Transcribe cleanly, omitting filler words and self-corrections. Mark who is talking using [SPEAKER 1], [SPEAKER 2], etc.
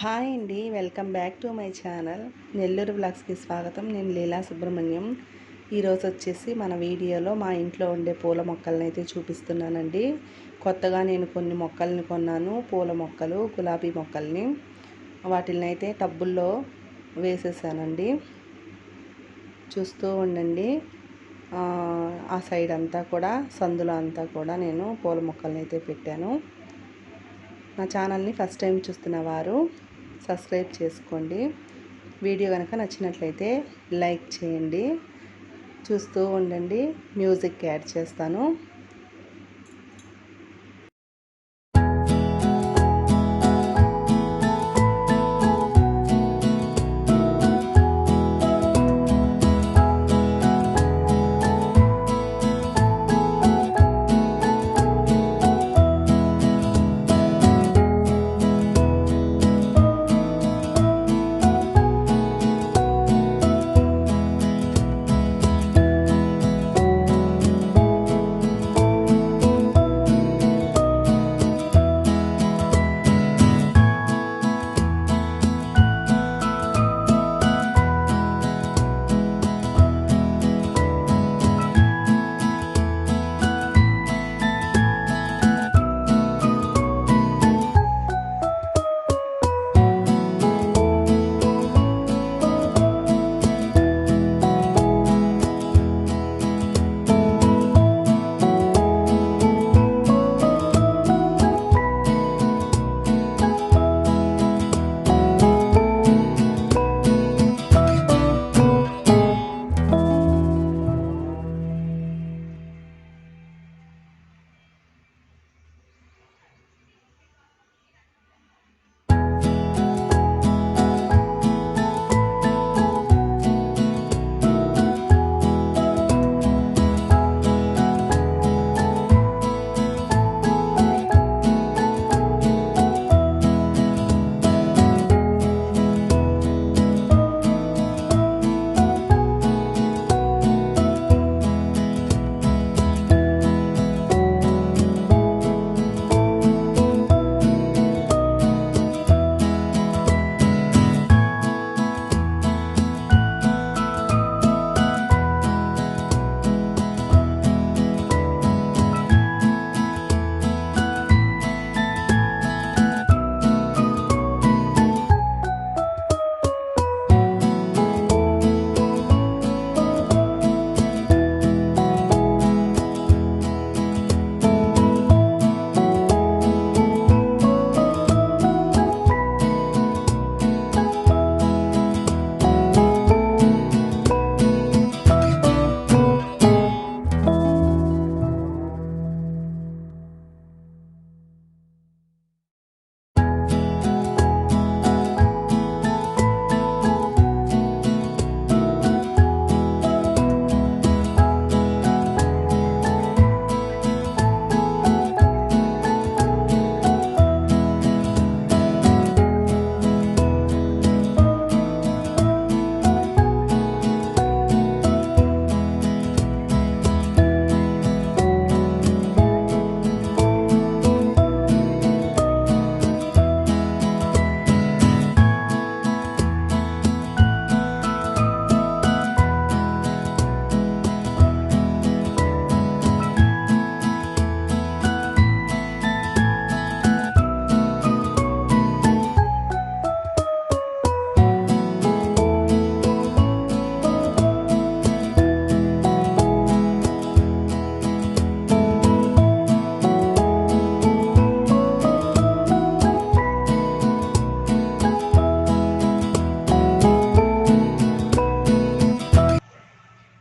[SPEAKER 1] Hi అండి, welcome back to my channel Nellore బ్లాగ్స్కి స్వాగతం. నేను లీలా సుబ్రహ్మణ్యం. ఈరోజు వచ్చేసి మన వీడియోలో మా ఇంట్లో ఉండే పూల మొక్కలను అయితే చూపిస్తున్నానండి. కొత్తగా నేను కొన్ని మొక్కల్ని కొన్నాను, పూల మొక్కలు, గులాబీ మొక్కల్ని. వాటిని అయితే టబ్బుల్లో వేసేసానండి. చూస్తూ ఉండండి. ఆ సైడ్ అంతా కూడా, సందులో అంతా కూడా నేను పూల మొక్కల్ని అయితే పెట్టాను. నా ఛానల్ని ఫస్ట్ టైం చూస్తున్న వారు సబ్స్క్రైబ్ చేసుకోండి. వీడియో కనుక నచ్చినట్లయితే లైక్ చేయండి. చూస్తూ ఉండండి, మ్యూజిక్ యాడ్ చేస్తాను.